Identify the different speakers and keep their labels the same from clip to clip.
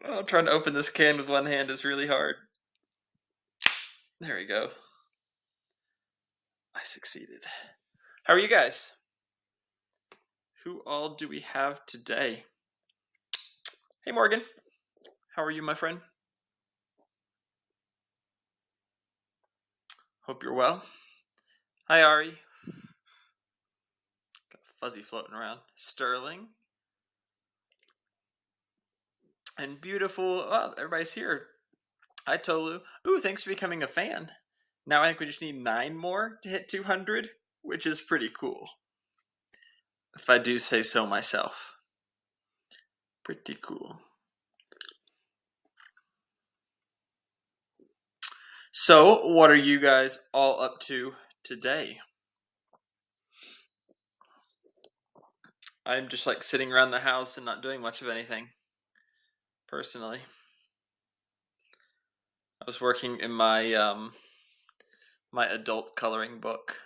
Speaker 1: Oh, trying to open this can with one hand is really hard. There we go. I succeeded. How are you guys? Who all do we have today? Hey, Morgan. How are you, my friend? Hope you're well. Hi, Ari. Got a fuzzy floating around. Sterling. And beautiful. Oh, everybody's here. Hi, Tolu. Ooh, thanks for becoming a fan. Now I think we just need 9 more to hit 200, which is pretty cool. If I do say so myself. Pretty cool. So, what are you guys all up to today? I'm just like sitting around the house and not doing much of anything, personally. I was working in my my adult coloring book.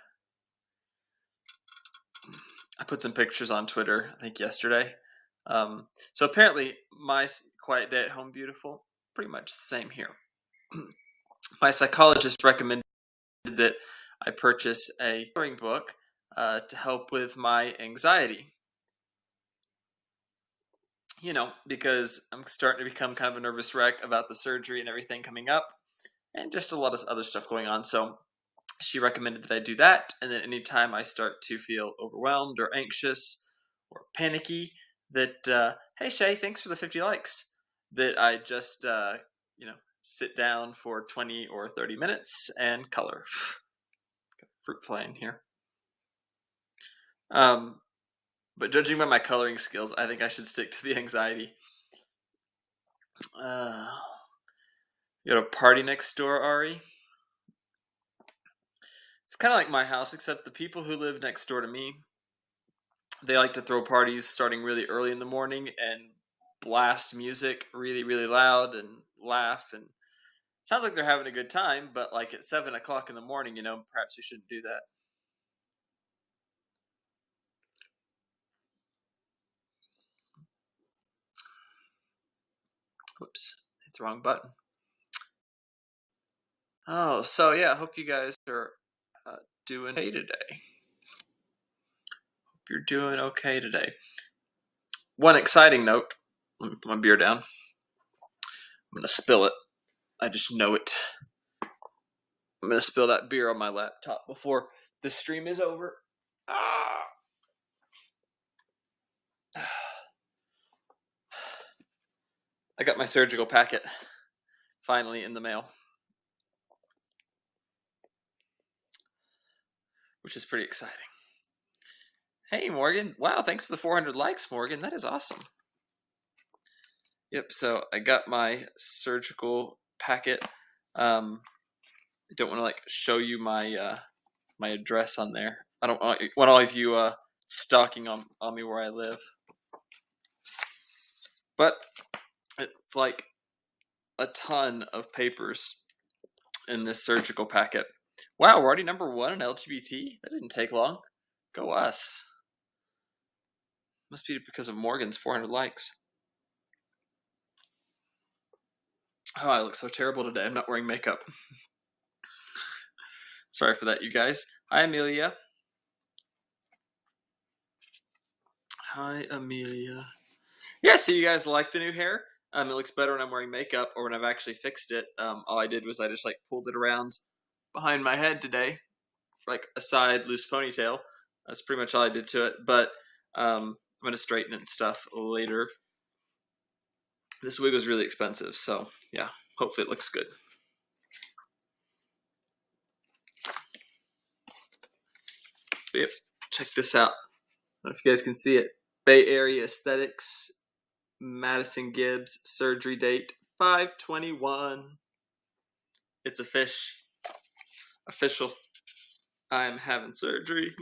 Speaker 1: I put some pictures on Twitter, I think yesterday. So apparently, my quiet day at home, beautiful, pretty much the same here. My psychologist recommended that I purchase a coloring book to help with my anxiety. You know, because I'm starting to become kind of a nervous wreck about the surgery and everything coming up, and just a lot of other stuff going on. So she recommended that I do that, and then anytime I start to feel overwhelmed or anxious or panicky, that hey Shay, thanks for the 50 likes. That I just sit down for 20 or 30 minutes and color. Got fruit fly in here. But judging by my coloring skills, I think I should stick to the anxiety. You got a party next door, Ari? It's kind of like my house, except the people who live next door to me, they like to throw parties starting really early in the morning and blast music really, really loud and laugh. And sounds like they're having a good time, but like at 7 o'clock in the morning, perhaps you shouldn't do that. Whoops, hit the wrong button. Oh, so yeah, I hope you guys are doing okay today. Hope you're doing okay today. One exciting note. Let me put my beer down. I'm going to spill it. I just know it. I'm going to spill that beer on my laptop before the stream is over. Ah! I got my surgical packet finally in the mail, which is pretty exciting. Hey, Morgan. Wow, thanks for the 400 likes, Morgan. That is awesome. Yep, so I got my surgical packet. I don't want to show you my my address on there. I don't want all of you stalking on me where I live. But it's like a ton of papers in this surgical packet. Wow, we're already number 1 in LGBT? That didn't take long. Go us. Must be because of Morgan's 400 likes. Oh, I look so terrible today. I'm not wearing makeup. Sorry for that, you guys. Hi, Amelia. Hi, Amelia. Yeah, so you guys like the new hair? It looks better when I'm wearing makeup or when I've actually fixed it. All I did was I just pulled it around behind my head today, for, a side loose ponytail. That's pretty much all I did to it. But I'm gonna straighten it and stuff later. This wig was really expensive, so yeah, hopefully it looks good. But yep, check this out. I don't know if you guys can see it. Bay Area Aesthetics, Madison Gibbs, surgery date 5/21. It's a fish. Official. I'm having surgery.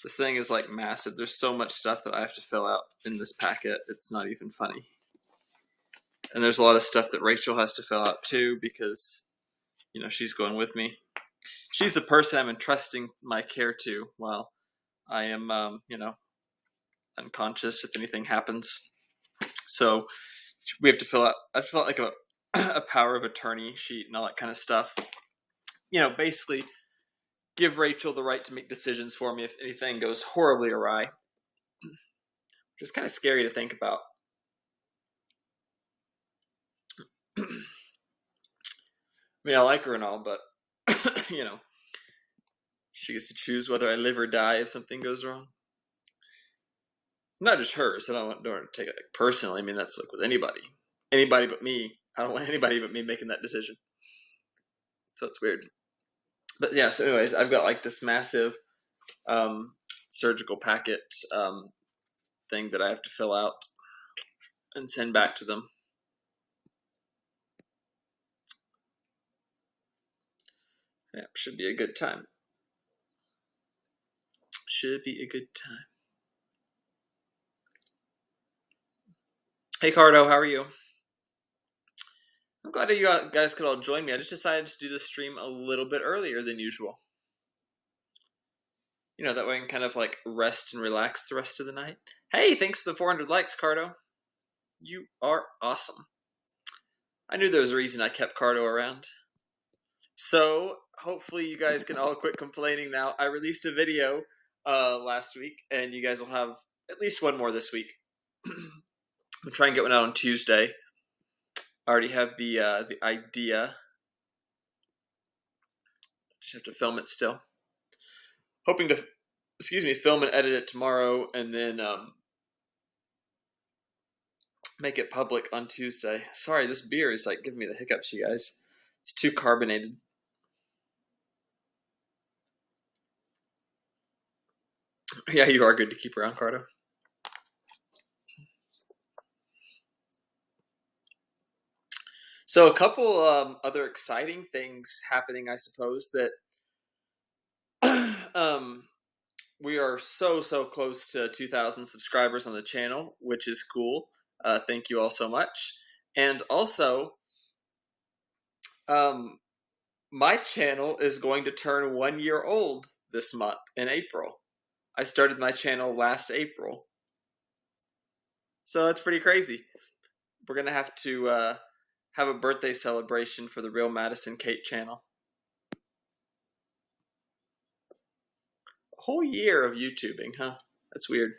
Speaker 1: This thing is massive. There's so much stuff that I have to fill out in this packet. It's not even funny. And there's a lot of stuff that Rachel has to fill out too because, she's going with me. She's the person I'm entrusting my care to while I am, unconscious if anything happens. So we have to fill out. I fill out like a power of attorney sheet and all that kind of stuff. Basically give Rachel the right to make decisions for me if anything goes horribly awry. Which is kind of scary to think about. I mean, I like her and all, but she gets to choose whether I live or die if something goes wrong. Not just her, so I don't want to take it personally. I mean, that's like with anybody but me. I don't want anybody but me making that decision. So it's weird. But yeah, so anyways, I've got like this massive surgical packet thing that I have to fill out and send back to them. Yeah, should be a good time. Should be a good time. Hey, Cardo, how are you? I'm glad that you guys could all join me. I just decided to do the stream a little bit earlier than usual. That way I can kind of like rest and relax the rest of the night. Hey, thanks for the 400 likes, Cardo. You are awesome. I knew there was a reason I kept Cardo around. So, hopefully you guys can all quit complaining now. I released a video last week, and you guys will have at least one more this week. I'll try and get one out on Tuesday. I already have the idea. Just have to film it still. Hoping to, film and edit it tomorrow, and then make it public on Tuesday. Sorry, this beer is like giving me the hiccups, you guys. It's too carbonated. Yeah, you are good to keep around, Cardo. So a couple other exciting things happening, I suppose, that we are so close to 2,000 subscribers on the channel, which is cool. Thank you all so much. And also, my channel is going to turn 1 year old this month in April. I started my channel last April. So that's pretty crazy. We're going to have to have a birthday celebration for the Real Madison Kate channel. A whole year of YouTubing, huh? That's weird.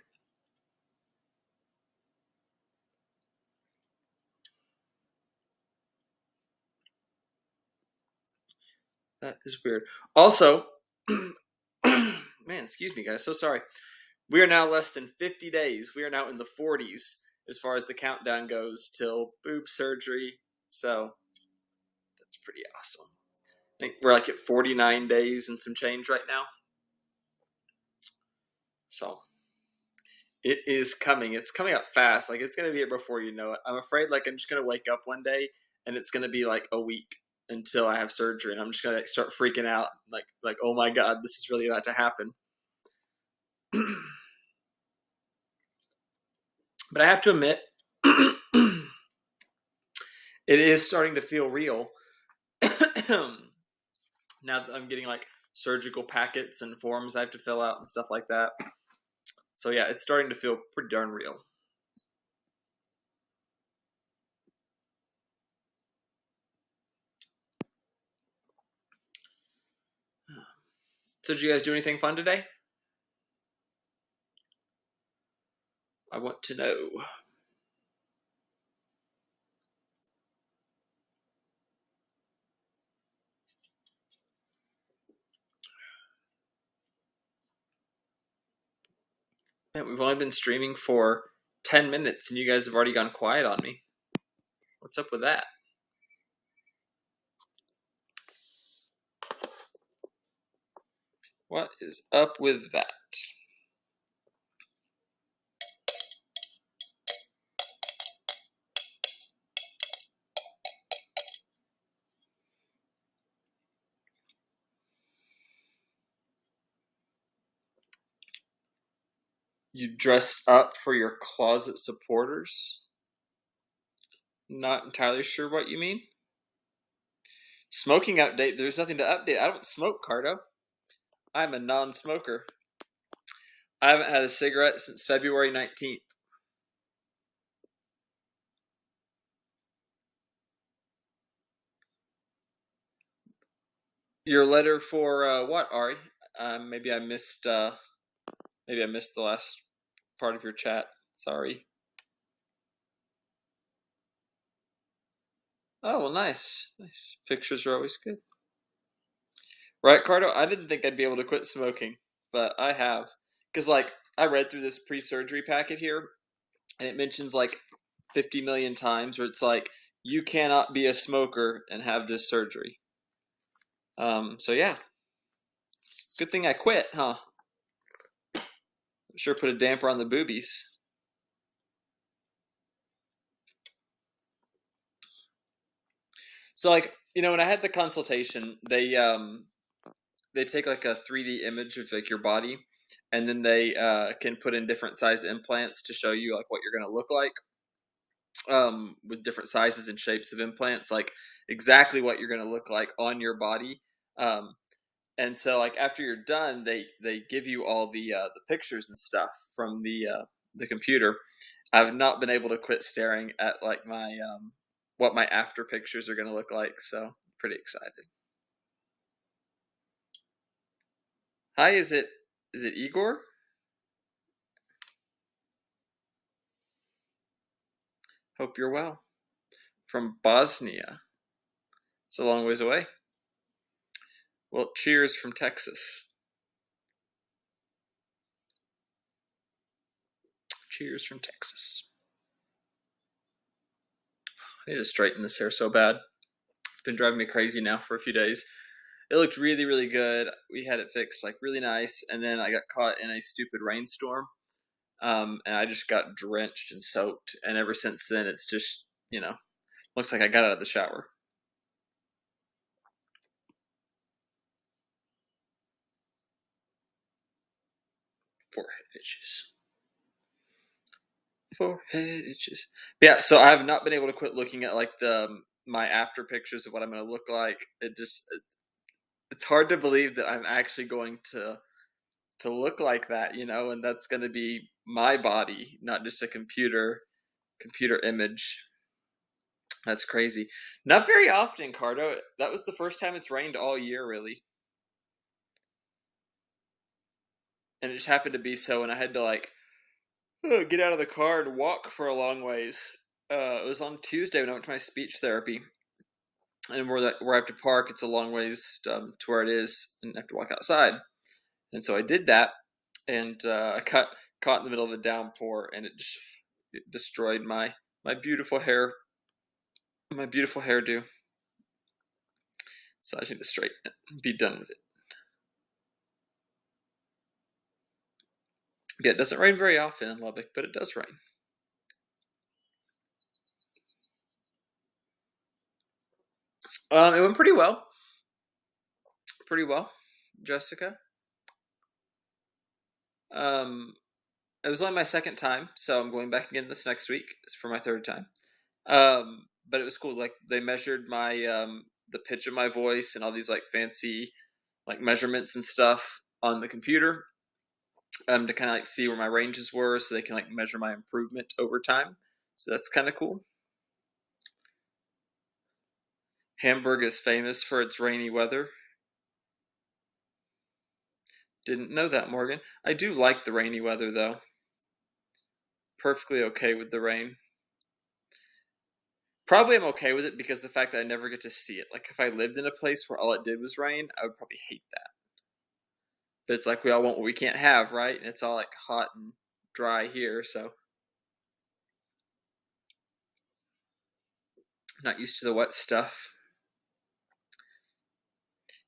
Speaker 1: That is weird. Also, man, excuse me, guys. So sorry. We are now less than 50 days. We are now in the 40s as far as the countdown goes till boob surgery. So that's pretty awesome. I think we're like at 49 days and some change right now. So it is coming. It's coming up fast. Like it's going to be here before you know it. I'm afraid like I'm just going to wake up one day and it's going to be like a week until I have surgery, and I'm just going to start freaking out. Like, oh my God, this is really about to happen. But I have to admit, it is starting to feel real. Now that I'm getting like surgical packets and forms I have to fill out and stuff like that. So yeah, it's starting to feel pretty darn real. So did you guys do anything fun today? I want to know. Man, we've only been streaming for 10 minutes and you guys have already gone quiet on me. What's up with that? What is up with that? You dressed up for your closet supporters? Not entirely sure what you mean. Smoking update? There's nothing to update. I don't smoke, Cardo. I'm a non-smoker. I haven't had a cigarette since February 19th. Your letter for what, Ari? Maybe I missed. Maybe I missed the last part of your chat. Sorry. Oh well, nice, nice. Pictures are always good, right, Cardo? I didn't think I'd be able to quit smoking, but I have, because like I read through this pre-surgery packet here, and it mentions like 50 million times where it's like you cannot be a smoker and have this surgery. So yeah, good thing I quit, huh? Sure put a damper on the boobies. So like, when I had the consultation, they take like a 3D image of like your body, and then they can put in different size implants to show you like what you're gonna look like, with different sizes and shapes of implants, like exactly what you're gonna look like on your body. Um, and so like after you're done, they give you all the pictures and stuff from the computer. I've not been able to quit staring at like my what my after pictures are gonna look like, so pretty excited. Hi, is it Igor? Hope you're well. From Bosnia. It's a long ways away. Well, cheers from Texas. Cheers from Texas. I need to straighten this hair so bad. It's been driving me crazy now for a few days. It looked really, really good. We had it fixed like really nice, and then I got caught in a stupid rainstorm, and I just got drenched and soaked. And ever since then, it's just looks like I got out of the shower. Forehead itches. Forehead itches. But yeah, so I have not been able to quit looking at like my after pictures of what I'm going to look like. It's hard to believe that I'm actually going to look like that, and that's going to be my body, not just a computer image. That's crazy. Not very often, Cardo. That was the first time it's rained all year, really. And it just happened to be so, and I had to like get out of the car and walk for a long ways. It was on Tuesday when I went to my speech therapy, and where I have to park, it's a long ways to where it is, and I have to walk outside. And so I did that, and I got caught in the middle of a downpour, and it destroyed my beautiful hair, my beautiful hairdo. So I just need to straighten it, and be done with it. Yeah, it doesn't rain very often in Lubbock, but it does rain. It went pretty well. Pretty well, Jessica. Um, it was only my second time, so I'm going back again this next week for my third time. But it was cool. Like they measured my the pitch of my voice and all these like fancy like measurements and stuff on the computer, to kind of like see where my ranges were, so they can like measure my improvement over time. So that's kind of cool. Hamburg is famous for its rainy weather. Didn't know that, Morgan. I do like the rainy weather though. Perfectly okay with the rain. Probably I'm okay with it because the fact that I never get to see it. Like if I lived in a place where all it did was rain, I would probably hate that. But it's like we all want what we can't have, right? And it's all like hot and dry here, so I'm not used to the wet stuff.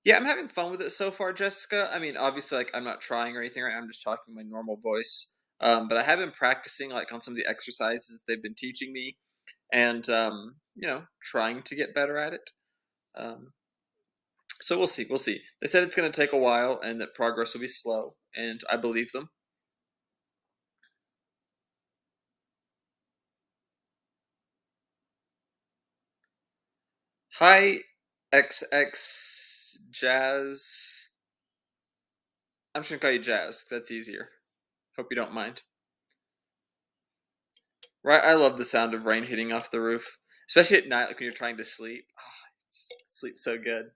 Speaker 1: Yeah, I'm having fun with it so far, Jessica. I mean, obviously, like I'm not trying or anything, right? I'm just talking my normal voice. But I have been practicing like on some of the exercises that they've been teaching me, and trying to get better at it. Um, so we'll see. We'll see. They said it's going to take a while and that progress will be slow, and I believe them. Hi, XX Jazz. I'm just gonna call you Jazz. That's easier. Hope you don't mind. Right, I love the sound of rain hitting off the roof, especially at night, like when you're trying to sleep. Oh, sleep so good.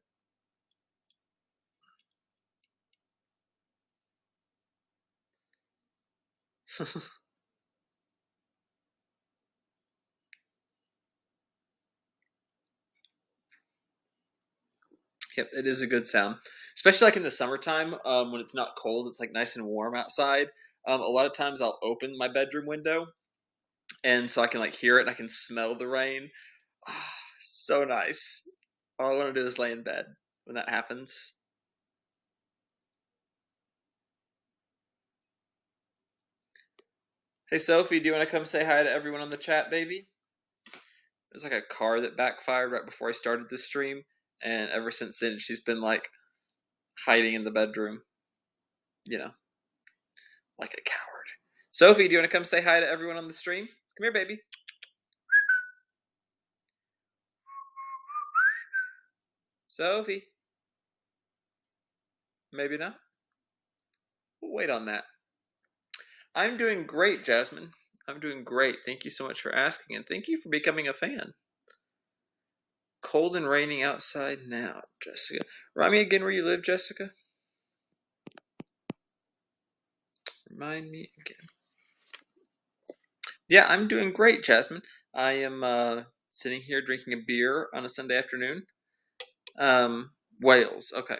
Speaker 1: Yep, it is a good sound, especially like in the summertime when it's not cold. It's like nice and warm outside. A lot of times I'll open my bedroom window, and so I can like hear it and I can smell the rain. Ah, so nice. All I want to do is lay in bed when that happens. Hey Sophie, do you want to come say hi to everyone on the chat, baby? There's like a car that backfired right before I started this stream, and ever since then she's been like hiding in the bedroom, you know, like a coward. Sophie, do you want to come say hi to everyone on the stream? Come here, baby. Sophie. Maybe not. We'll wait on that. I'm doing great, Jasmine. I'm doing great. Thank you so much for asking, and thank you for becoming a fan. Cold and raining outside now, Jessica. Remind me again where you live, Jessica. Remind me again. Yeah, I'm doing great, Jasmine. I am sitting here drinking a beer on a Sunday afternoon. Wales. Okay.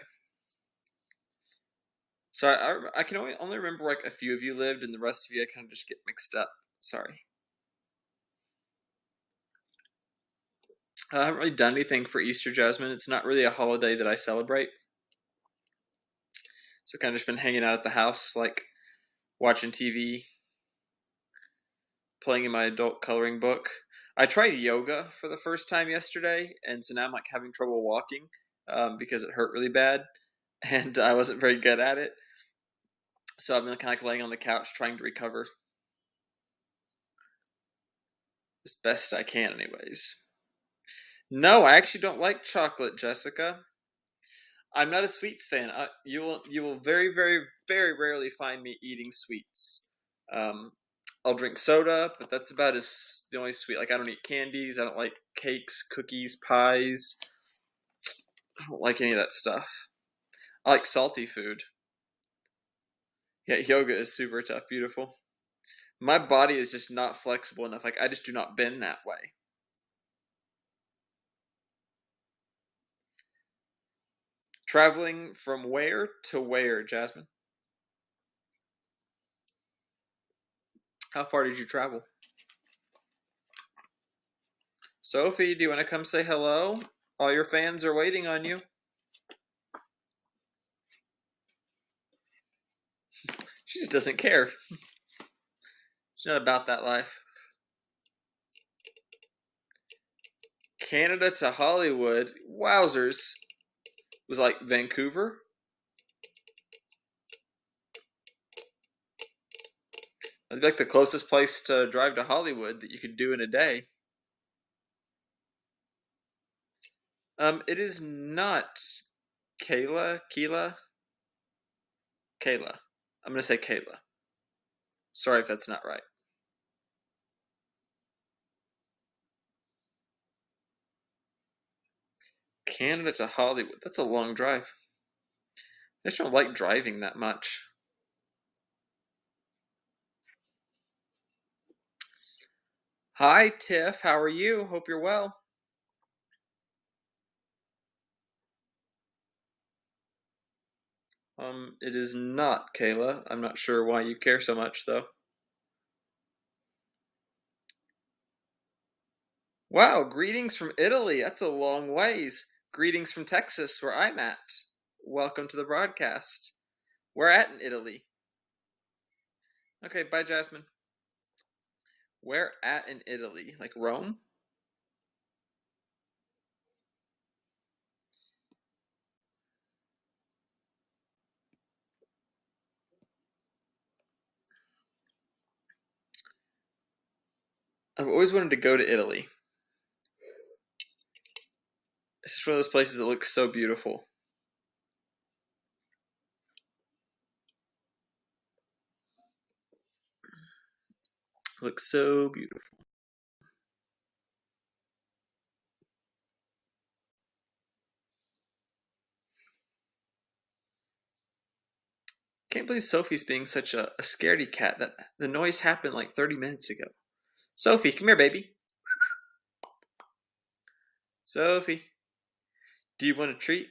Speaker 1: So I can only remember like a few of you lived, and the rest of you I kind of just get mixed up. Sorry. I haven't really done anything for Easter, Jasmine. It's not really a holiday that I celebrate. So kind of just been hanging out at the house, like watching TV, playing in my adult coloring book. I tried yoga for the first time yesterday, and so now I'm like having trouble walking because it hurt really bad, and I wasn't very good at it. So I've been kind of like laying on the couch trying to recover as best I can, anyways. No, I actually don't like chocolate, Jessica. I'm not a sweets fan. You will very very rarely find me eating sweets. Um, I'll drink soda, but that's about as the only sweet. Like I don't eat candies. I don't like cakes, cookies, pies. I don't like any of that stuff. I like salty food. Yeah, yoga is super tough, beautiful. My body is just not flexible enough. Like I just do not bend that way. Traveling from where to where, Jasmine? How far did you travel? Sophie, do you want to come say hello? All your fans are waiting on you. She just doesn't care. She's not about that life. Canada to Hollywood. Wowzers. Was like Vancouver. That'd be like the closest place to drive to Hollywood that you could do in a day. It is not Kayla. I'm gonna say Kayla. Sorry if that's not right. Canada to Hollywood. That's a long drive. I just don't like driving that much. Hi, Tiff. How are you? Hope you're well. It is not Kayla. I'm not sure why you care so much, though. Wow, greetings from Italy. That's a long ways. Greetings from Texas, where I'm at. Welcome to the broadcast. Where at in Italy? Okay, bye, Jasmine. Where at in Italy? Like Rome? I've always wanted to go to Italy. It's just one of those places that looks so beautiful. It looks so beautiful. Can't believe Sophie's being such a scaredy cat. That the noise happened like 30 minutes ago. Sophie, come here, baby. Sophie, do you want a treat?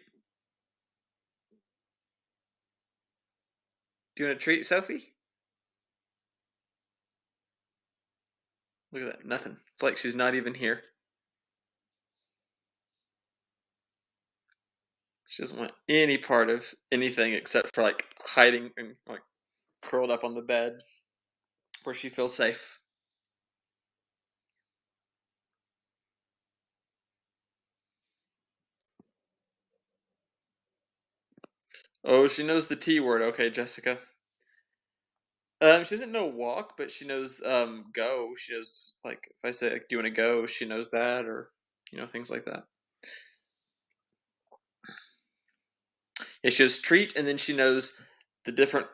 Speaker 1: Do you want a treat, Sophie? Look at that, nothing. It's like she's not even here. She doesn't want any part of anything except for like hiding and like curled up on the bed where she feels safe. Oh, she knows the T word. Okay, Jessica. She doesn't know walk, but she knows go. She knows like if I say like, do you want to go, she knows that, or things like that. Yeah, she knows treat, and then she knows the different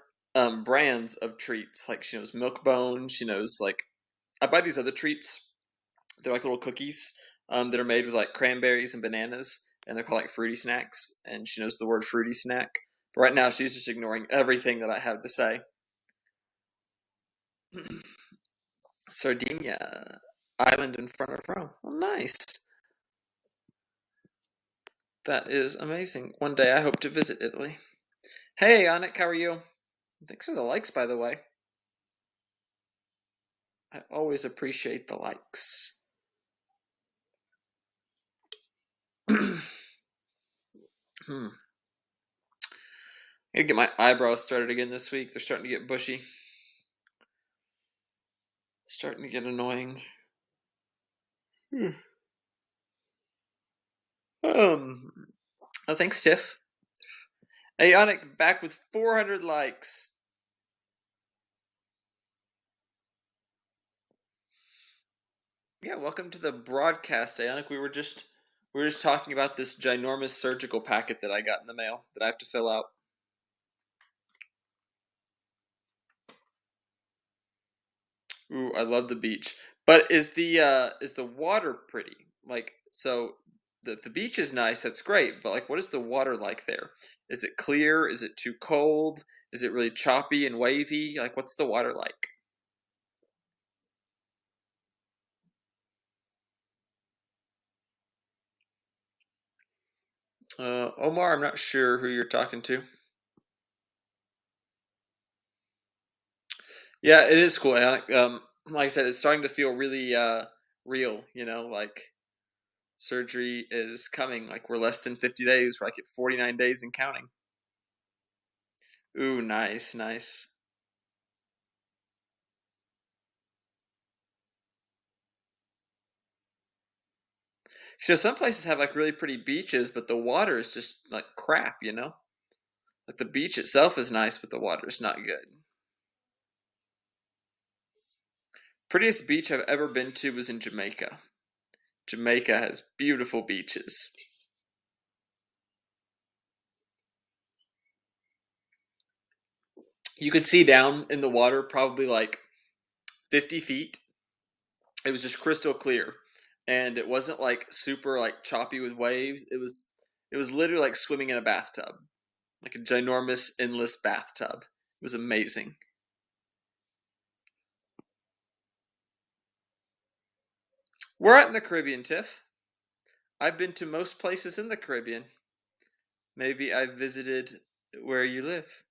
Speaker 1: brands of treats. Like she knows Milk Bone. She knows like I buy these other treats. They're like little cookies that are made with like cranberries and bananas, and they're called like fruity snacks. And she knows the word fruity snack. But right now, she's just ignoring everything that I have to say. Sardinia, island in front of Rome. Oh, nice. That is amazing. One day I hope to visit Italy. Hey, Anik, how are you? Thanks for the likes, by the way. I always appreciate the likes. hmm. I gotta get my eyebrows threaded again this week. They're starting to get bushy. Starting to get annoying. Oh, thanks, Tiff. Hey, Anik, back with 400 likes. Yeah, welcome to the broadcast, Anik. We were just talking about this ginormous surgical packet that I got in the mail that I have to fill out. Ooh, I love the beach. But is the water pretty? Like so the beach is nice, that's great, but like what is the water like there? Is it clear? Is it too cold? Is it really choppy and wavy? Like what's the water like? Omar, I'm not sure who you're talking to. Yeah, it is cool. Anik. Like I said, it's starting to feel really real, like surgery is coming. Like we're less than 50 days. We're like at 49 days and counting. Ooh, nice, nice. So some places have like really pretty beaches, but the water is just like crap. Like the beach itself is nice, but the water is not good. Prettiest beach I've ever been to was in Jamaica. Jamaica has beautiful beaches. You could see down in the water probably like 50 feet. It was just crystal clear, and it wasn't like super like choppy with waves. It was literally like swimming in a bathtub, like a ginormous endless bathtub. It was amazing. We're out in the Caribbean, Tiff. I've been to most places in the Caribbean. Maybe I've visited where you live.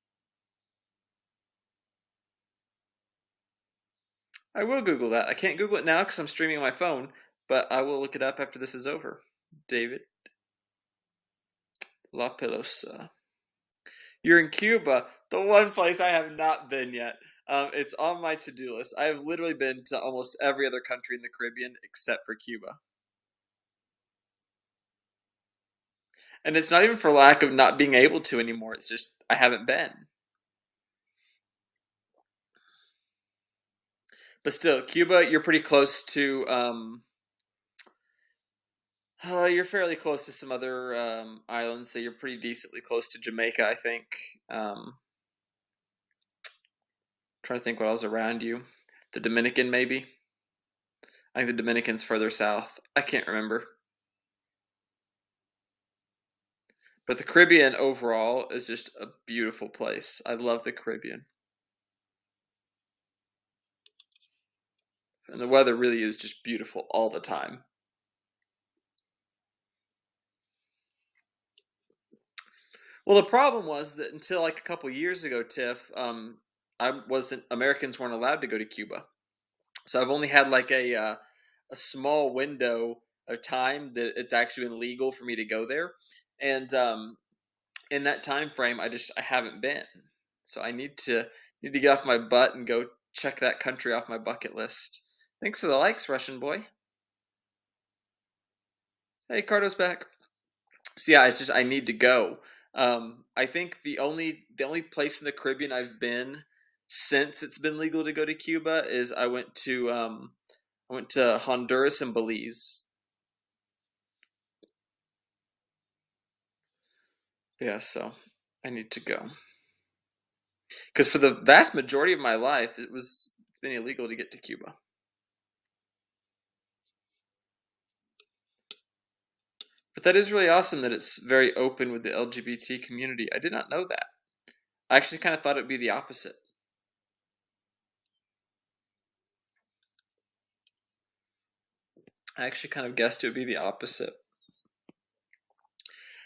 Speaker 1: I will Google that. I can't Google it now because I'm streaming on my phone, but I will look it up after this is over. David La Pelosa. You're in Cuba, the one place I have not been yet. It's on my to-do list. I have literally been to almost every other country in the Caribbean except for Cuba. And it's not even for lack of not being able to anymore. It's just I haven't been. But still, Cuba, you're pretty close to. You're fairly close to some other islands, so you're pretty decently close to Jamaica, I think. Um, Trying to think what else around you. The Dominican, maybe. I think the Dominican's further south. I can't remember. But the Caribbean overall is just a beautiful place. I love the Caribbean. And the weather really is just beautiful all the time. Well, the problem was that until like a couple years ago, Tiff, I wasn't Americans weren't allowed to go to Cuba. So I've only had like a small window of time that it's actually been legal for me to go there, and in that time frame, I haven't been. So I need to get off my butt and go check that country off my bucket list. Thanks for the likes, Russian boy. Hey, Cardo's back. So yeah, it's just I need to go. I think the only place in the Caribbean I've been since it's been legal to go to Cuba is I went to Honduras and Belize. Yeah, so I need to go because for the vast majority of my life it's been illegal to get to Cuba. But that is really awesome that it's very open with the LGBT community. I did not know that. I actually kind of thought it would be the opposite. I actually kind of guessed it would be the opposite.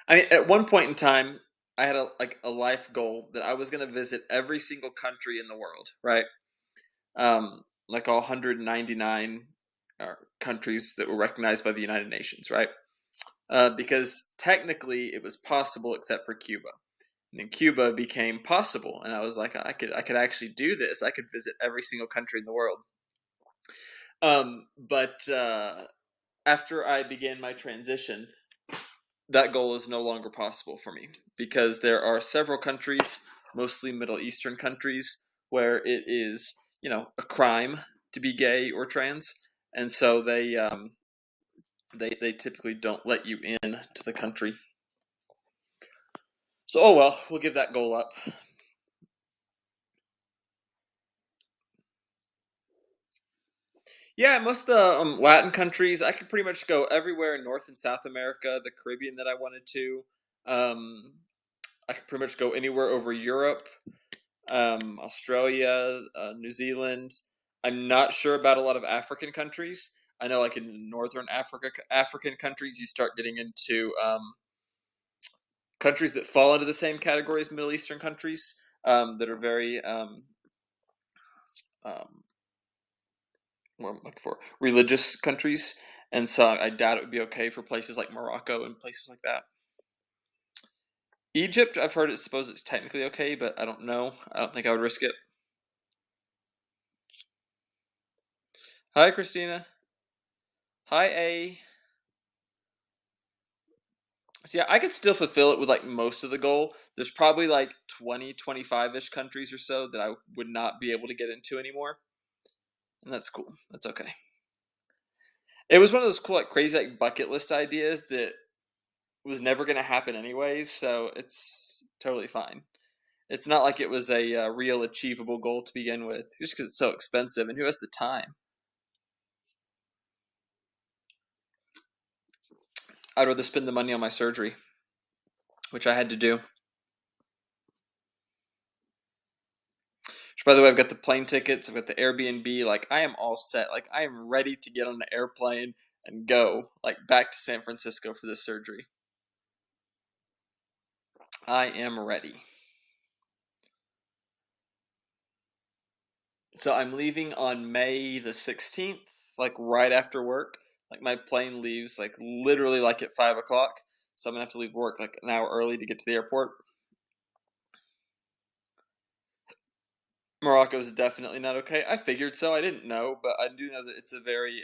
Speaker 1: I mean, at one point in time, I had a life goal that I was going to visit every single country in the world, right? Like all 199 countries that were recognized by the United Nations, right? Because technically it was possible except for Cuba. And then Cuba became possible, and I was like, I could actually do this. I could visit every single country in the world. But after I began my transition, that goal is no longer possible for me because there are several countries, mostly Middle Eastern countries, where it is, a crime to be gay or trans, and so they typically don't let you in to the country. So, oh well, we'll give that goal up. Yeah, most of the Latin countries, I could pretty much go everywhere in North and South America, the Caribbean that I wanted to. Um, I could pretty much go anywhere over Europe, Australia, New Zealand. I'm not sure about a lot of African countries. I know, like in Northern Africa, African countries, you start getting into countries that fall into the same category as Middle Eastern countries that are very um, what I'm looking for, religious countries, and so I doubt it would be okay for places like Morocco and places like that. Egypt, I've heard it's supposed it's technically okay, but I don't know. I don't think I would risk it. Hi, Christina. Hi, A. So yeah, I could still fulfill it with like most of the goal. There's probably like 20, 25-ish countries or so that I would not be able to get into anymore. And that's cool. That's okay. It was one of those cool, like crazy, like bucket list ideas that was never going to happen anyways. So it's totally fine. It's not like it was a real achievable goal to begin with, just because it's so expensive, and who has the time? I'd rather spend the money on my surgery, which I had to do. Which, by the way, I've got the plane tickets, I've got the Airbnb. Like, I am all set. Like, I am ready to get on the airplane and go, like, back to San Francisco for this surgery. I am ready. So I'm leaving on May the 16th, like right after work. Like my plane leaves like literally like at 5 o'clock. So I'm gonna have to leave work like an hour early to get to the airport. Morocco is definitely not okay. I figured so. I didn't know, but I do know that it's a very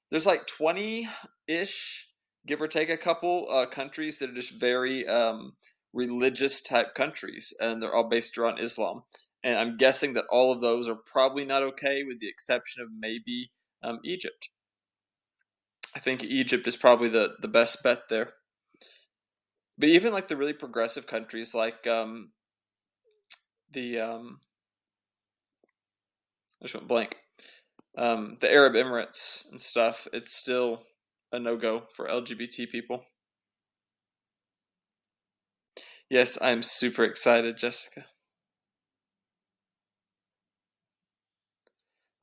Speaker 1: there's like 20-ish, give or take a couple countries that are just very religious type countries, and they're all based around Islam. And I'm guessing that all of those are probably not okay, with the exception of maybe Egypt. I think Egypt is probably the best bet there. But even like the really progressive countries, like the I just went blank. The Arab Emirates and stuff, it's still a no go for LGBT people. Yes, I'm super excited, Jessica.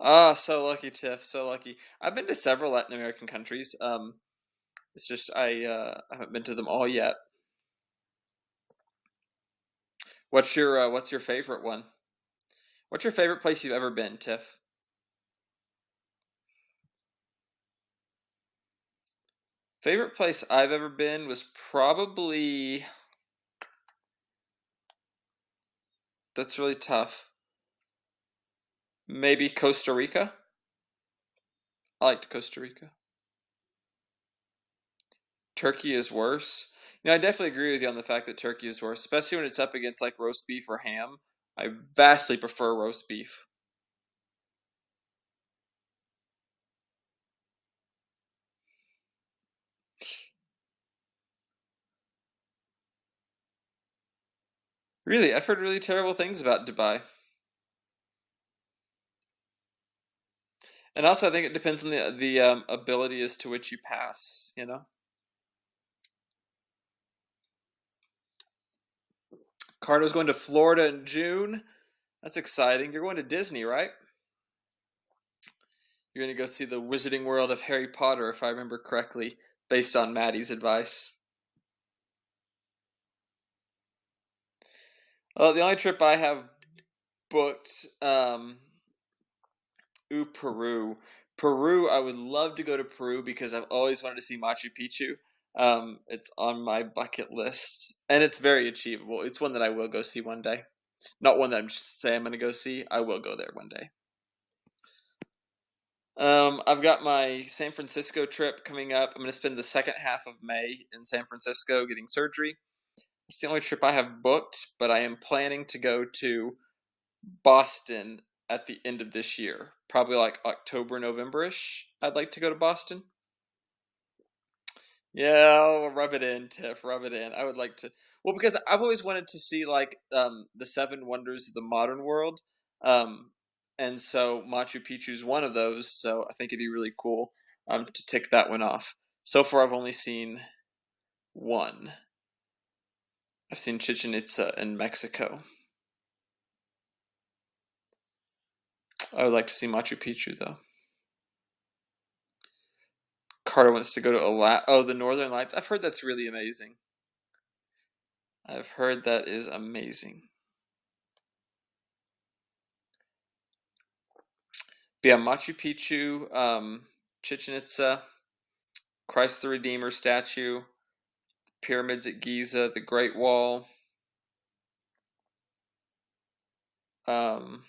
Speaker 1: Ah, so lucky, Tiff. So lucky. I've been to several Latin American countries. It's just I haven't been to them all yet. What's your favorite one? What's your favorite place you've ever been, Tiff? Favorite place I've ever been was probably that's really tough. Maybe Costa Rica. I liked Costa Rica. Turkey is worse. I definitely agree with you on the fact that turkey is worse, especially when it's up against like roast beef or ham. I vastly prefer roast beef. Really, I've heard really terrible things about Dubai. And also, I think it depends on the ability as to which you pass. Cardo's going to Florida in June. That's exciting. You're going to Disney, right? You're going to go see the Wizarding World of Harry Potter, if I remember correctly, based on Maddie's advice. Well, the only trip I have booked, Peru. Peru, I would love to go to Peru because I've always wanted to see Machu Picchu. It's on my bucket list, and it's very achievable. It's one that I will go see one day. Not one that I'm just saying I'm going to go see. I will go there one day. I've got my San Francisco trip coming up. I'm going to spend the second half of May in San Francisco getting surgery. It's the only trip I have booked, but I am planning to go to Boston at the end of this year. Probably like October, November-ish. I'd like to go to Boston. Yeah, I'll rub it in, Tiff. Rub it in. I would like to. Well, because I've always wanted to see like the seven wonders of the modern world, um, and so Machu Picchu's one of those. So I think it'd be really cool to tick that one off. So far, I've only seen one. I've seen Chichen Itza in Mexico. I would like to see Machu Picchu though. Carter wants to go to the Northern Lights. I've heard that's really amazing. I've heard that is amazing. But yeah, Machu Picchu, Chichen Itza, Christ the Redeemer statue, pyramids at Giza, the Great Wall. Um,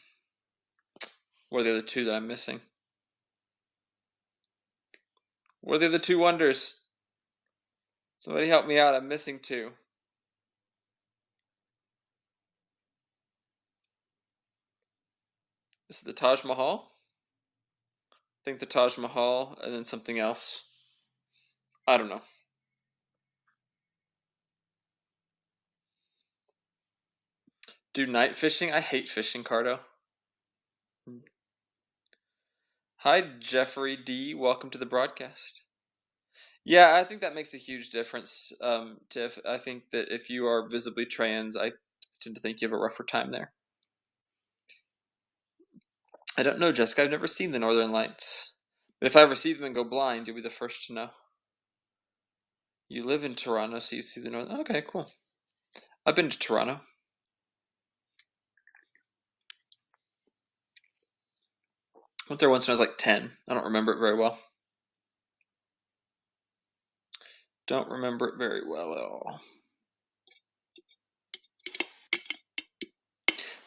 Speaker 1: what are the other two that I'm missing? What are the other two wonders? Somebody help me out. I'm missing two. Is it the Taj Mahal? I think the Taj Mahal, and then something else. I don't know. Do night fishing? I hate fishing, Cardo. Hi, Jeffrey D. Welcome to the broadcast. Yeah, I think that makes a huge difference, Tiff. I think that if you are visibly trans, I tend to think you have a rougher time there. I don't know, Jessica. I've never seen the Northern Lights. But if I ever see them and go blind, you'll be the first to know. You live in Toronto, so you see the Northern. Okay, cool. I've been to Toronto. I went there once when I was like 10. I don't remember it very well. Don't remember it very well at all.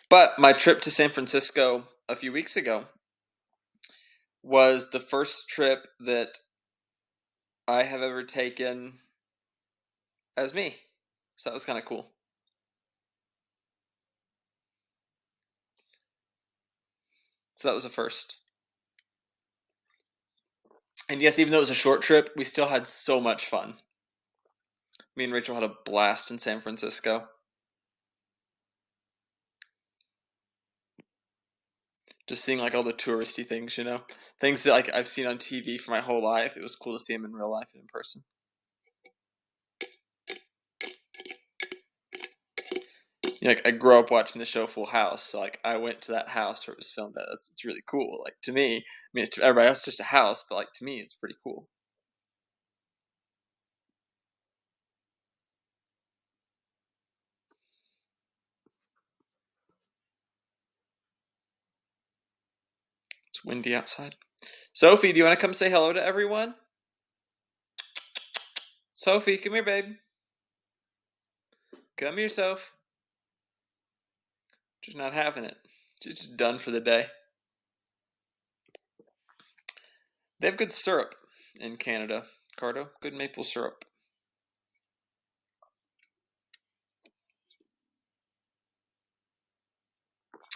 Speaker 1: But my trip to San Francisco a few weeks ago was the first trip that I have ever taken as me. So that was kind of cool. So that was a first. And yes, even though it was a short trip, we still had so much fun. Me and Rachel had a blast in San Francisco. Just seeing like all the touristy things, things that like I've seen on TV for my whole life. It was cool to see them in real life and in person. Like I grew up watching the show Full House, so like I went to that house where it was filmed at. It's really cool. Like to me, I mean, to everybody else, it's just a house, but like to me, it's pretty cool. It's windy outside. Sophie, do you want to come say hello to everyone? Sophie, come here, babe. Come here, Soph. She's not having it. She's just done for the day. They have good syrup in Canada, Cardo. Good maple syrup.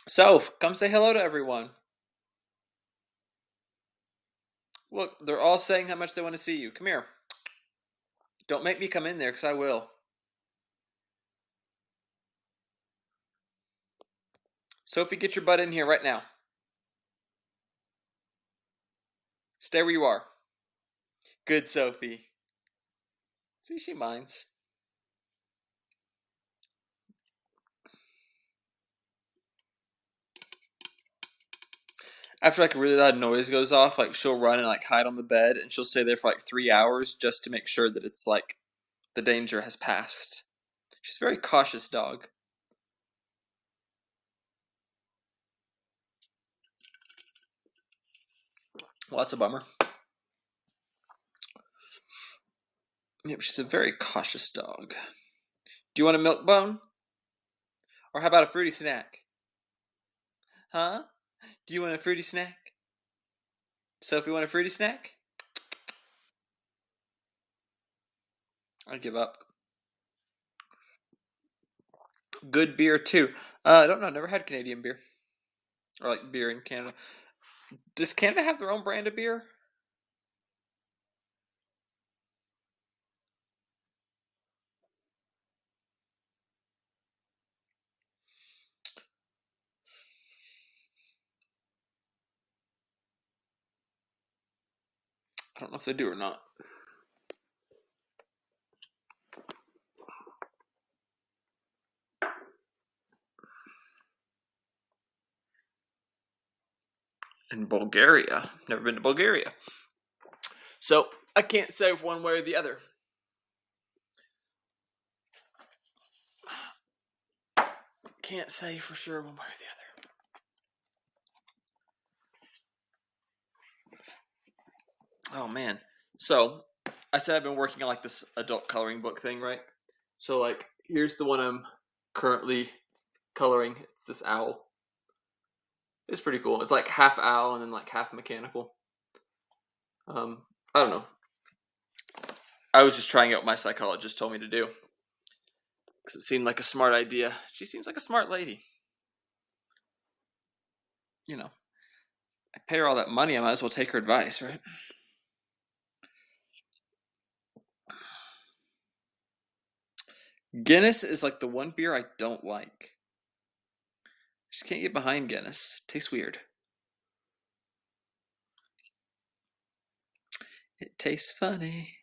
Speaker 1: Soph, come say hello to everyone. Look, they're all saying how much they want to see you. Come here. Don't make me come in there, because I will. Sophie, get your butt in here right now. Stay where you are. Good, Sophie. See, she minds. After like a really loud noise goes off, like she'll run and like hide on the bed, and she'll stay there for like 3 hours just to make sure that it's like the danger has passed. She's a very cautious dog. Well, that's a bummer. Yep, she's a very cautious dog. Do you want a milk bone? Or how about a fruity snack? Huh? Do you want a fruity snack? Sophie, want a fruity snack? I give up. Good beer too. I don't know. Never had Canadian beer, or like beer in Canada. Does Canada have their own brand of beer? I don't know if they do or not. In Bulgaria, never been to Bulgaria, so I can't say one way or the other. Can't say for sure one way or the other. Oh man. So I said I've been working on like this adult coloring book thing, right? So like here's the one I'm currently coloring. It's this owl. It's pretty cool. It's like half owl and then like half mechanical. I don't know. I was just trying out what my psychologist told me to do because it seemed like a smart idea. She seems like a smart lady. You know, I pay her all that money. I might as well take her advice, right? Guinness is like the one beer I don't like. I just can't get behind Guinness. It tastes weird. It tastes funny.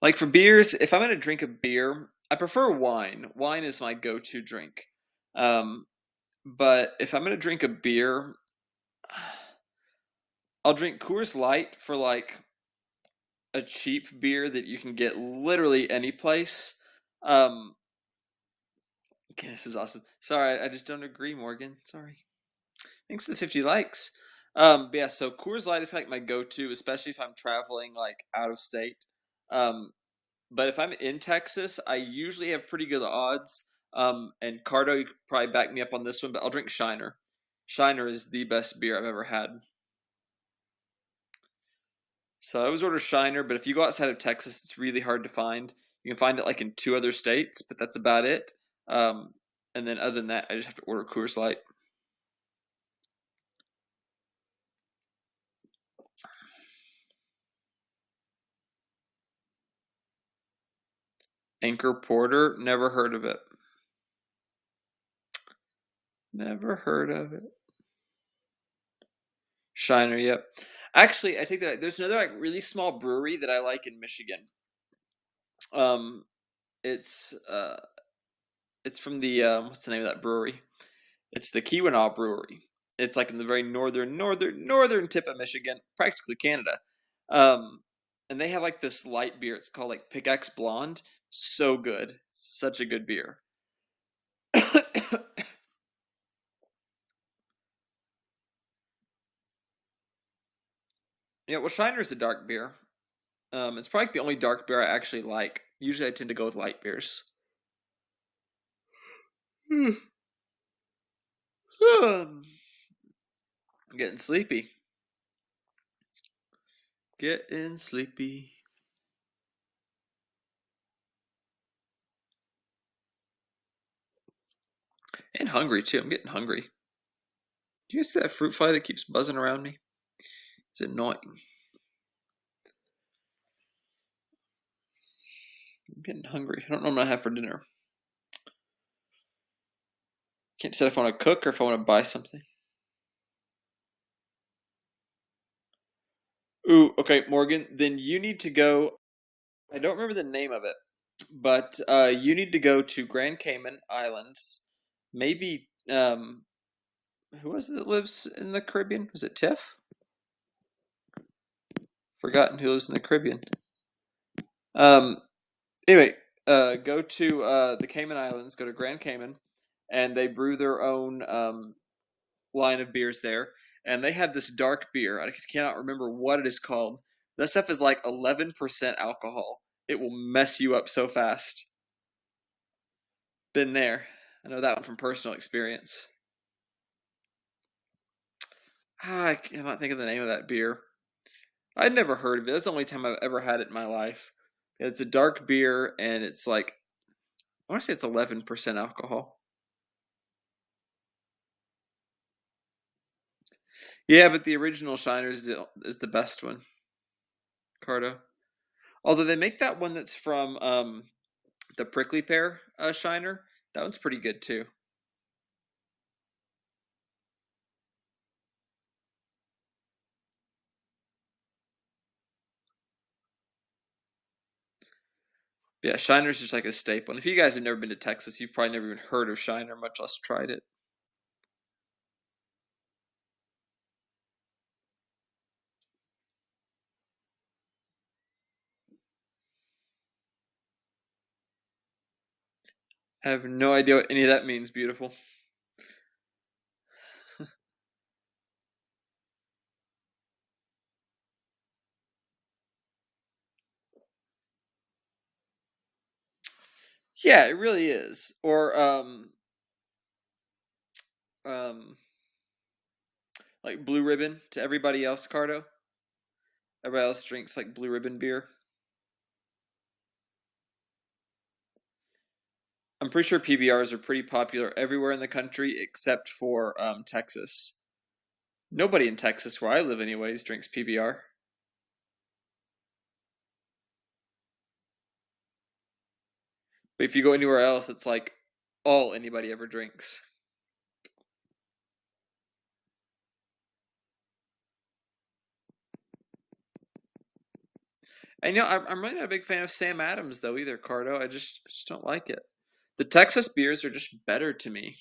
Speaker 1: Like for beers, if I'm gonna drink a beer, I prefer wine. Wine is my go-to drink. Um, but if I'm gonna drink a beer, I'll drink Coors Light for like a cheap beer that you can get literally any place. Um, Guinness is awesome. Sorry, I just don't agree, Morgan. Sorry. Thanks for the 50 likes. But yeah, so Coors Light is like my go-to, especially if I'm traveling like out of state. Um, but if I'm in Texas, I usually have pretty good odds. And Cardo, you could probably back me up on this one, but I'll drink Shiner. Shiner is the best beer I've ever had. So I always order Shiner, but if you go outside of Texas, it's really hard to find. You can find it like in two other states, but that's about it. Um, and then other than that, I just have to order Coors Light. Anchor Porter, never heard of it. Never heard of it. Shiner, yep. Actually, I take that. There's another like really small brewery that I like in Michigan. Um, It's it's from the what's the name of that brewery? It's the YouNow Brewery. It's like in the very northern tip of Michigan, practically Canada. Um, and they have like this light beer. It's called like Pickaxe Blonde. So good, such a good beer. Yeah, well, Shiner's a dark beer. It's probably the only dark beer I actually like. Usually, I tend to go with light beers. I'm getting sleepy. Getting sleepy. And hungry too. I'm getting hungry. Do you see that fruit fly that keeps buzzing around me? It's annoying. I'm getting hungry. I don't know what I'm gonna have for dinner. Can't decide if I want to cook or if I want to buy something. Ooh, okay, Morgan. Then you need to go. I don't remember the name of it, but you need to go to Grand Cayman Islands. Maybe who was it that lives in the Caribbean? Was it Tiff? Forgotten who lives in the Caribbean. Um. Anyway, go to the Cayman Islands. Go to Grand Cayman, and they brew their own line of beers there. And they had this dark beer. I cannot remember what it is called. That stuff is like 11% alcohol. It will mess you up so fast. Been there. I know that one from personal experience. I cannot think of the name of that beer. I'd never heard of it. That's the only time I've ever had it in my life. It's a dark beer, and it's like, I want to say it's 11% alcohol. Yeah, but the original Shiner is the best one, Cardo. Although they make that one that's from the prickly pear Shiner. That one's pretty good too. Yeah, Shiner's just like a staple. And if you guys have never been to Texas, you've probably never even heard of Shiner, much less tried it. I have no idea what any of that means, beautiful. Yeah, it really is. Or um like Blue Ribbon to everybody else, Cardo. Everybody else drinks like Blue Ribbon beer. I'm pretty sure PBRs are pretty popular everywhere in the country except for Texas. Nobody in Texas, where I live anyways, drinks PBR. But if you go anywhere else, it's like all anybody ever drinks. And I'm really not a big fan of Sam Adams though either, Cardo. I just don't like it. The Texas beers are just better to me.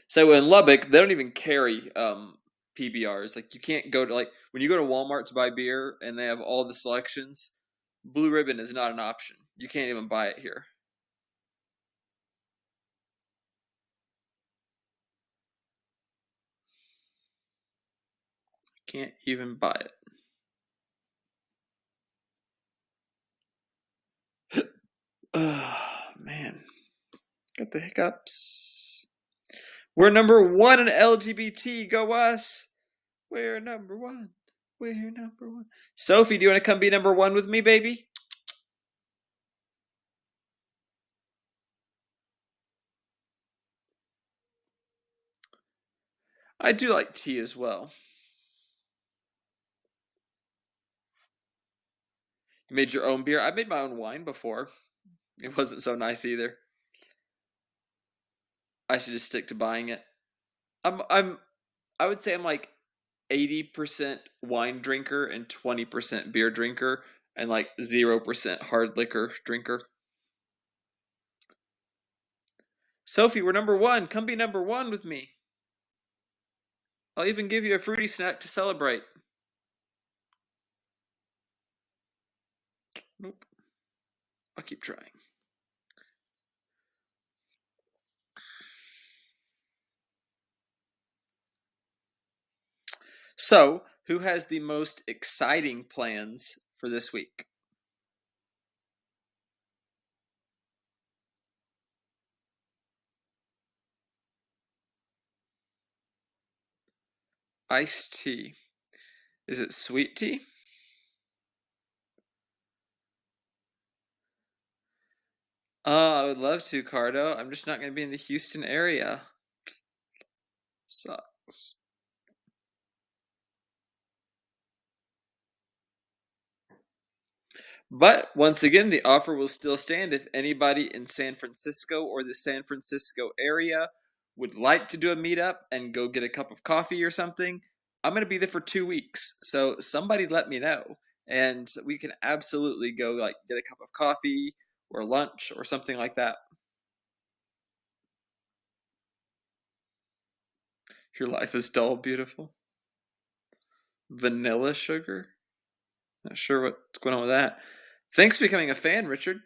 Speaker 1: So in Lubbock, they don't even carry PBRs. Like you can't go to like when you go to Walmart to buy beer and they have all the selections. Blue Ribbon is not an option. You can't even buy it here. Can't even buy it. Oh man, got the hiccups. We're number one in LGBT. Go us. We're number one. We're number one. Sophie, do you want to come be number one with me, baby? I do like tea as well. You made your own beer. I made my own wine before. It wasn't so nice either. I should just stick to buying it. I'm I would say I'm like 80% wine drinker and 20% beer drinker and like 0% hard liquor drinker. Sophie, we're number one. Come be number one with me. I'll even give you a fruity snack to celebrate. Nope. I'll keep trying. So, who has the most exciting plans for this week? Iced tea. Is it sweet tea? Oh, I would love to, Cardo. I'm just not going to be in the Houston area. Sucks. But once again, the offer will still stand if anybody in San Francisco or the San Francisco area would like to do a meetup and go get a cup of coffee or something. I'm going to be there for 2 weeks. So somebody let me know. And we can absolutely go like get a cup of coffee or lunch or something like that. Your life is dull, beautiful. Vanilla sugar? Not sure what's going on with that. Thanks for becoming a fan, Richard.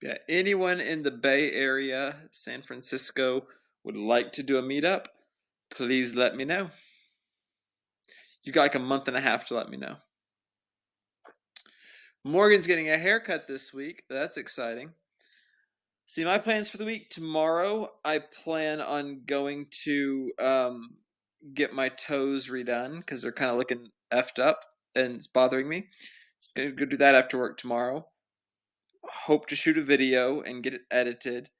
Speaker 1: Yeah, anyone in the Bay Area, San Francisco, would like to do a meetup, please let me know. You got like a month and a half to let me know. Morgan's getting a haircut this week. That's exciting. See, my plans for the week tomorrow, I plan on going to get my toes redone because they're kind of looking effed up and it's bothering me. Gonna go do that after work tomorrow. Hope to shoot a video and get it edited.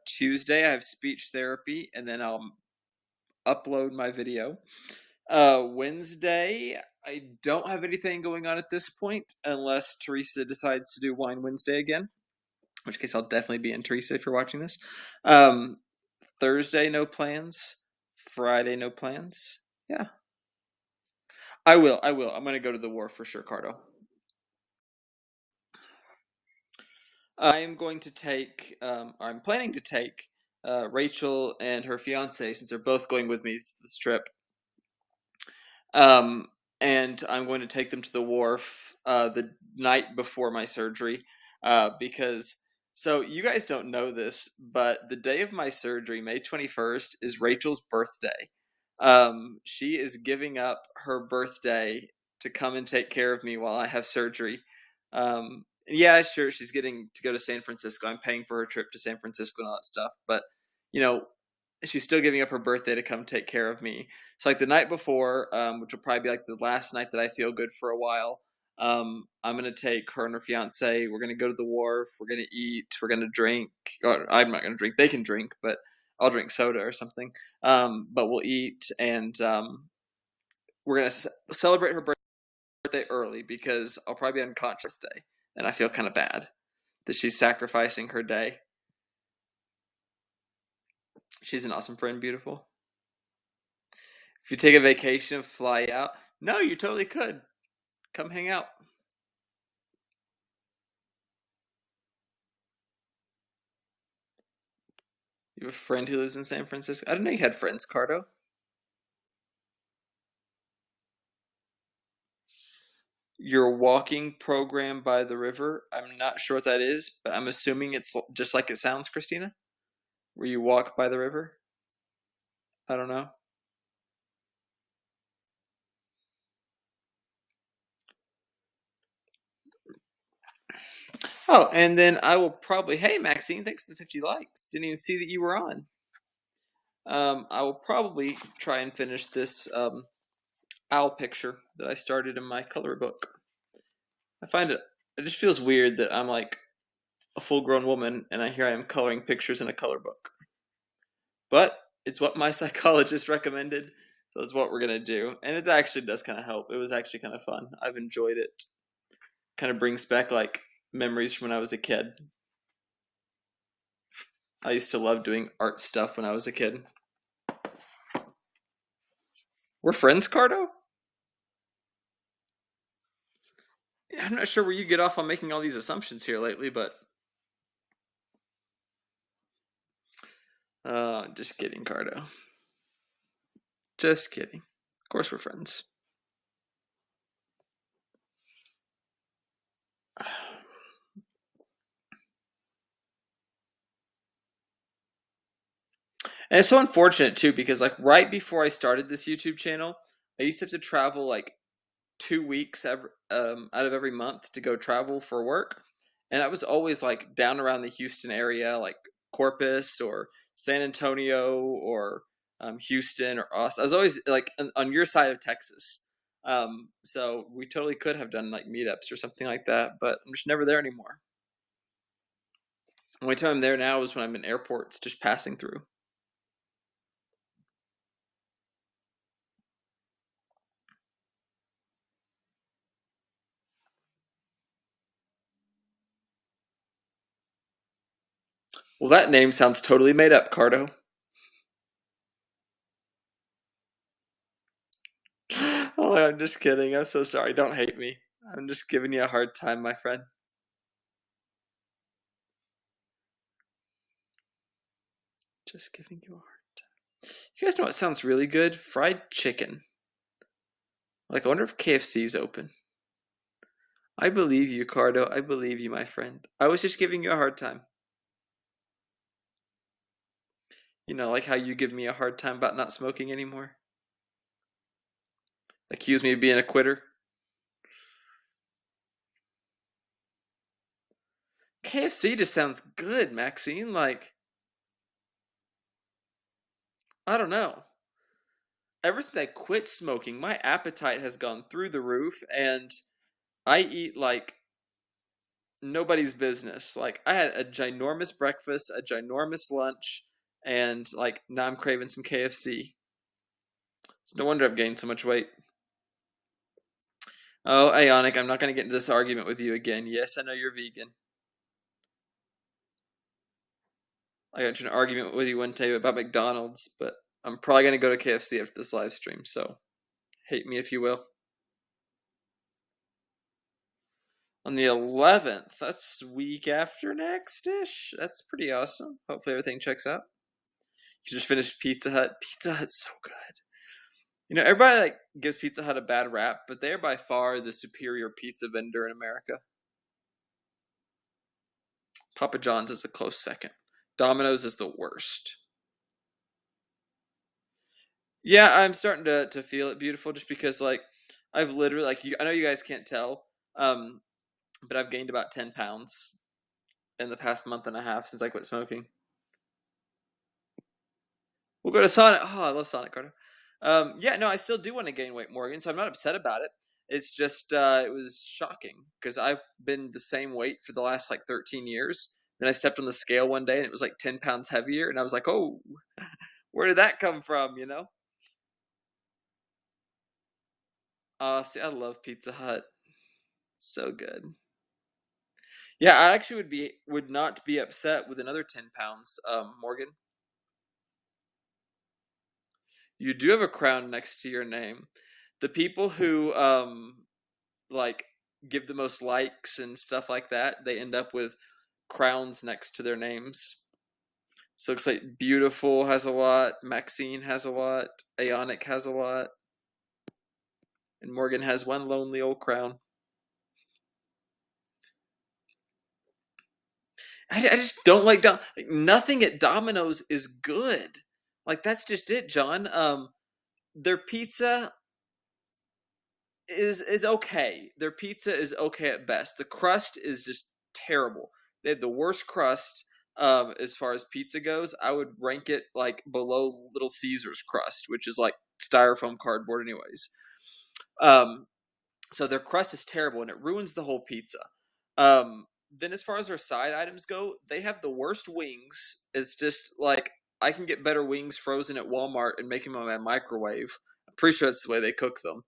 Speaker 1: Tuesday, I have speech therapy, and then I'll upload my video. Wednesday, I don't have anything going on at this point, unless Teresa decides to do Wine Wednesday again, in which case I'll definitely be in, Teresa, if you're watching this. Thursday, no plans. Friday, no plans. Yeah. I will. I'm going to go to the war for sure, Cardo. I'm going to take, or I'm planning to take Rachel and her fiance, since they're both going with me to this trip. Um, and I'm going to take them to the wharf the night before my surgery because. So you guys don't know this, but the day of my surgery, May 21st, is Rachel's birthday. She is giving up her birthday to come and take care of me while I have surgery. Yeah, sure, she's getting to go to San Francisco. I'm paying for her trip to San Francisco and all that stuff, but you know, she's still giving up her birthday to come take care of me. So like the night before, which will probably be like the last night that I feel good for a while, I'm gonna take her and her fiance. We're gonna go to the wharf. We're gonna eat. We're gonna drink. Or I'm not gonna drink. They can drink, but I'll drink soda or something. But we'll eat, and we're gonna celebrate her birthday early because I'll probably be unconscious day, and I feel kind of bad that she's sacrificing her day. She's an awesome friend, beautiful. If you take a vacation, fly out. No, you totally could. Come hang out. You have a friend who lives in San Francisco? I didn't know you had friends, Cardo. Your walking program by the river. I'm not sure what that is, but I'm assuming it's just like it sounds, Christina, where you walk by the river. I don't know. Oh, and then I will probably. Hey, Maxine, thanks for the 50 likes. Didn't even see that you were on. I will probably try and finish this owl picture that I started in my color book. I find it just feels weird that I'm like a full grown woman and here I am coloring pictures in a color book. But it's what my psychologist recommended, so it's what we're gonna do. And it actually does kind of help. It was actually kind of fun. I've enjoyed it. Kind of brings back like memories from when I was a kid. I used to love doing art stuff when I was a kid. We're friends, Cardo? I'm not sure where you get off on making all these assumptions here lately, but just kidding, Cardo. Just kidding. Of course we're friends. And it's so unfortunate too because like right before I started this YouTube channel, I used to have to travel like 2 weeks out of every month to go travel for work, and I was always like down around the Houston area, like Corpus or San Antonio or Houston or Austin. I was always like on your side of Texas, so we totally could have done like meetups or something like that, but I'm just never there anymore. The only time I'm there now is when I'm in airports, just passing through. Well, that name sounds totally made up, Cardo. Oh, I'm just kidding. I'm so sorry. Don't hate me. I'm just giving you a hard time, my friend. Just giving you a hard time. You guys know what sounds really good? Fried chicken. Like, I wonder if KFC's open. I believe you, Cardo. I believe you, my friend. I was just giving you a hard time. You know, like how you give me a hard time about not smoking anymore. Accuse me of being a quitter. KFC just sounds good, Maxine. Like, I don't know. Ever since I quit smoking, my appetite has gone through the roof, and I eat like nobody's business. Like, I had a ginormous breakfast, a ginormous lunch, and like now I'm craving some KFC. It's no wonder I've gained so much weight. Oh, Ionic, I'm not going to get into this argument with you again. Yes, I know you're vegan. I got into an argument with you one day about McDonald's, but I'm probably going to go to KFC after this live stream, so hate me if you will. On the 11th, that's week after next-ish. That's pretty awesome. Hopefully everything checks out. You just finished Pizza Hut. Pizza Hut's so good. You know, everybody like gives Pizza Hut a bad rap, but they're by far the superior pizza vendor in America. Papa John's is a close second. Domino's is the worst. Yeah, I'm starting to feel it beautiful just because like I've literally like I know you guys can't tell, um, but I've gained about 10 pounds in the past month and a half since I quit smoking. We'll go to Sonic. Oh, I love Sonic Carter. Yeah, no, I still do want to gain weight, Morgan, so I'm not upset about it. It's just it was shocking because I've been the same weight for the last like 13 years. Then I stepped on the scale one day and it was like 10 pounds heavier, and I was like, oh, where did that come from? You know? See, I love Pizza Hut. So good. Yeah, I actually would not be upset with another 10 pounds, Morgan. You do have a crown next to your name. The people who like give the most likes and stuff like that, they end up with crowns next to their names. So it looks like Beautiful has a lot, Maxine has a lot, Aeonic has a lot, and Morgan has one lonely old crown. I just don't like nothing at Domino's is good. Like that's just it, John. Their pizza is okay. Their pizza is okay at best. The crust is just terrible. They have the worst crust as far as pizza goes. I would rank it like below Little Caesars crust, which is like styrofoam cardboard, anyways. Um, so their crust is terrible and it ruins the whole pizza. Then as far as their side items go, they have the worst wings. It's just like I can get better wings frozen at Walmart and make them in my microwave. I'm pretty sure that's the way they cook them.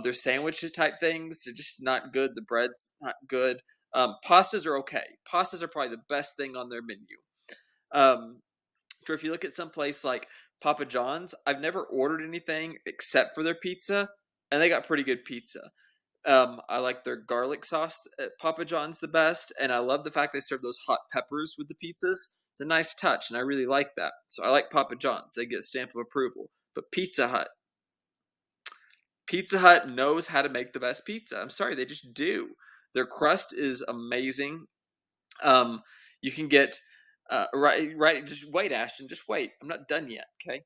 Speaker 1: Their sandwich type things, they're just not good. The bread's not good. Pastas are okay. Pastas are probably the best thing on their menu. So if you look at some place like Papa John's. I've never ordered anything except for their pizza, and they got pretty good pizza. I like their garlic sauce at Papa John's the best, and I love the fact they serve those hot peppers with the pizzas. It's a nice touch, and I really like that. So I like Papa John's. They get a stamp of approval. But Pizza Hut knows how to make the best pizza. I'm sorry, they just do. Their crust is amazing. Um, you can get right. Just wait, Ashton. Just wait. I'm not done yet. Okay.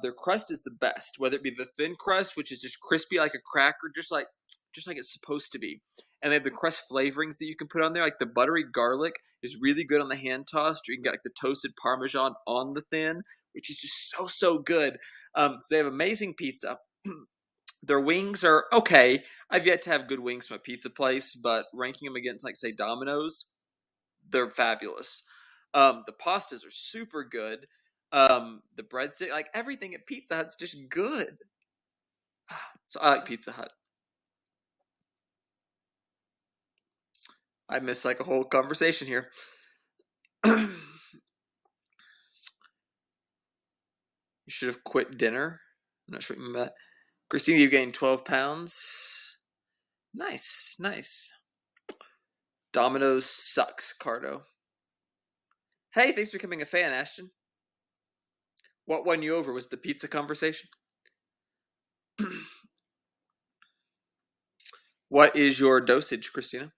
Speaker 1: Their crust is the best, whether it be the thin crust, which is just crispy like a cracker, just like it's supposed to be. And they have the crust flavorings that you can put on there, like the buttery garlic is really good on the hand tossed. Or you can get like the toasted Parmesan on the thin, which is just so good. So they have amazing pizza. Their wings are okay. I've yet to have good wings from a pizza place, but ranking them against, like, say, Domino's, they're fabulous. The pastas are super good. The breadstick, like everything at Pizza Hut's just good. So I like Pizza Hut. I missed like a whole conversation here. You should have quit dinner. I'm not sure what you meant. Christina, you gained 12 pounds. Nice. Domino's sucks, Cardo. Hey, thanks for becoming a fan, Ashton. What won you over? Was the pizza conversation? What is your dosage, Christina?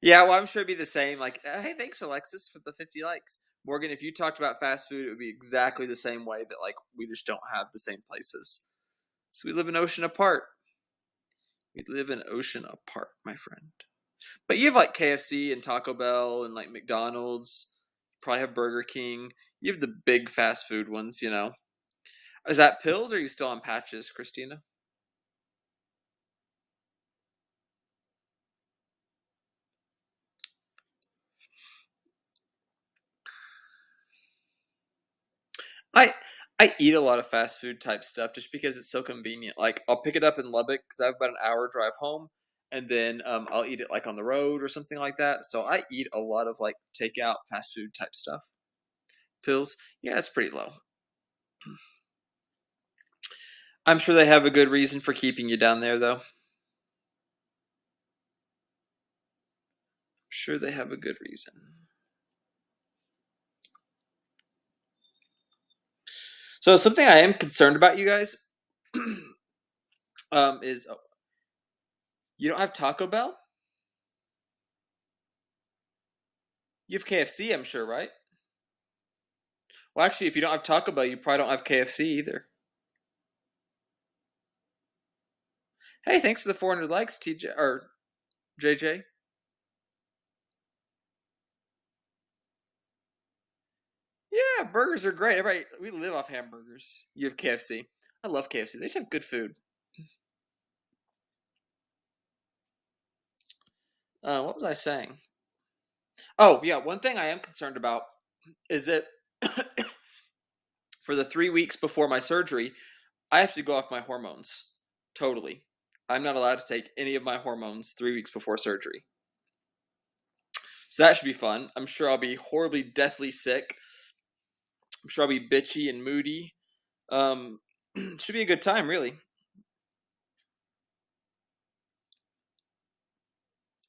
Speaker 1: Yeah, well, I'm sure it'd be the same. Like, hey, thanks, Alexis, for the 50 likes. Morgan, if you talked about fast food, it would be exactly the same way that, like, we just don't have the same places. So we live an ocean apart. We live an ocean apart, my friend. But you have, like, KFC and Taco Bell and, like, McDonald's. You probably have Burger King. You have the big fast food ones, you know. Is that pills or are you still on patches, Christina? I I eat a lot of fast food type stuff just because it's so convenient. Like I'll pick it up in Lubbock because I have about an hour drive home, and then I'll eat it like on the road or something like that. So I eat a lot of like takeout fast food type stuff. Pills, yeah, it's pretty low. I'm sure they have a good reason for keeping you down there, though. I'm sure they have a good reason. So something I am concerned about, you guys, is you don't have Taco Bell. You have KFC, I'm sure, right? Well, actually, if you don't have Taco Bell, you probably don't have KFC either. Hey, thanks for the 400 likes, TJ or JJ. Yeah, burgers are great. Everybody, we live off hamburgers. You have KFC. I love KFC. They just have good food. What was I saying? Oh, yeah. One thing I am concerned about is that for the 3 weeks before my surgery, I have to go off my hormones. Totally. I'm not allowed to take any of my hormones 3 weeks before surgery. So that should be fun. I'm sure I'll be horribly, deathly sick. I'm sure I'll be bitchy and moody. Um, should be a good time, really.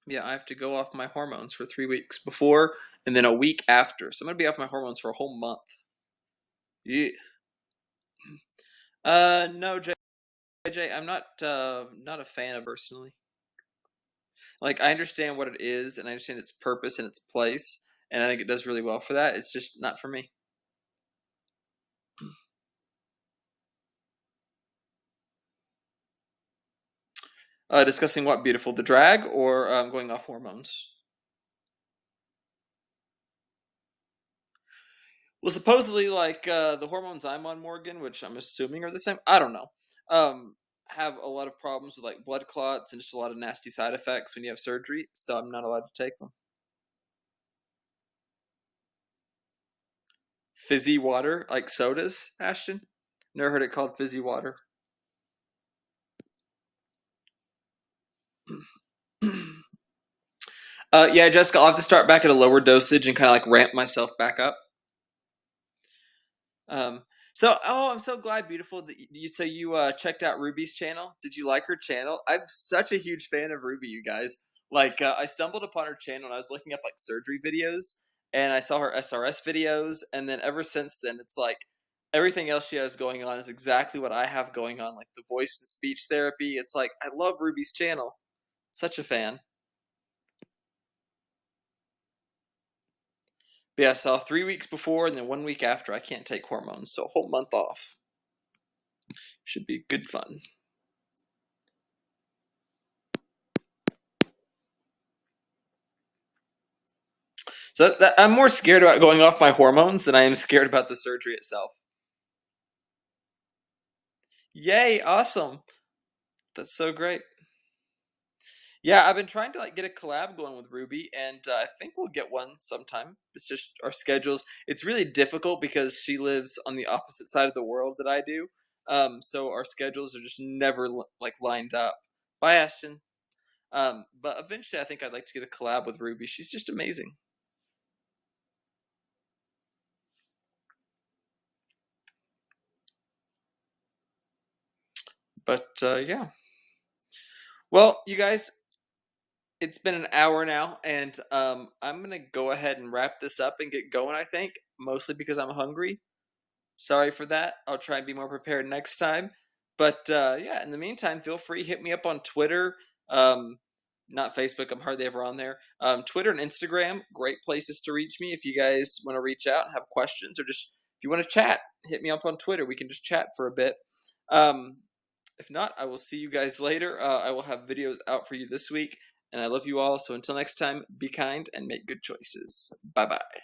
Speaker 1: Yeah, I have to go off my hormones for 3 weeks before and then a week after. So I'm gonna be off my hormones for a whole month. Yeah. No, JJ, I'm not a fan of personally. Like I understand what it is and I understand its purpose and its place, and I think it does really well for that. It's just not for me. Discussing what beautiful, the drag or going off hormones. Well, supposedly, like the hormones I'm on, Morgan, which I'm assuming are the same. I don't know. Um, have a lot of problems with like blood clots and just a lot of nasty side effects when you have surgery. So I'm not allowed to take them. Fizzy water, like sodas, Ashton. Never heard it called fizzy water. Yeah, Jessica, I'll have to start back at a lower dosage and kind of like ramp myself back up. Um, I'm so glad, beautiful, that you checked out Ruby's channel. Did you like her channel? I'm such a huge fan of Ruby, you guys. Like, I stumbled upon her channel and I was looking up like surgery videos, and I saw her SRS videos, and then ever since then, it's like everything else she has going on is exactly what I have going on, like the voice and speech therapy. It's like I love Ruby's channel. Such a fan. But yeah, so 3 weeks before and then 1 week after, I can't take hormones, so a whole month off should be good fun. So I'm more scared about going off my hormones than I am scared about the surgery itself. Yay! Awesome. That's so great. Yeah, I've been trying to like get a collab going with Ruby, and I think we'll get one sometime. It's just our schedules. It's really difficult because she lives on the opposite side of the world that I do. So our schedules are just never like lined up. Bye, Ashton. But eventually, I think I'd like to get a collab with Ruby. She's just amazing. But yeah. Well, you guys, it's been an hour now, and I'm gonna go ahead and wrap this up and get going. I think mostly because I'm hungry. Sorry for that. I'll try and be more prepared next time. But yeah, in the meantime, feel free hit me up on Twitter. Um, Not Facebook. I'm hardly ever on there. Twitter and Instagram, great places to reach me if you guys want to reach out and have questions, or just if you want to chat, hit me up on Twitter. We can just chat for a bit. Um, if not, I will see you guys later. I will have videos out for you this week, and I love you all. So until next time, be kind and make good choices. Bye bye.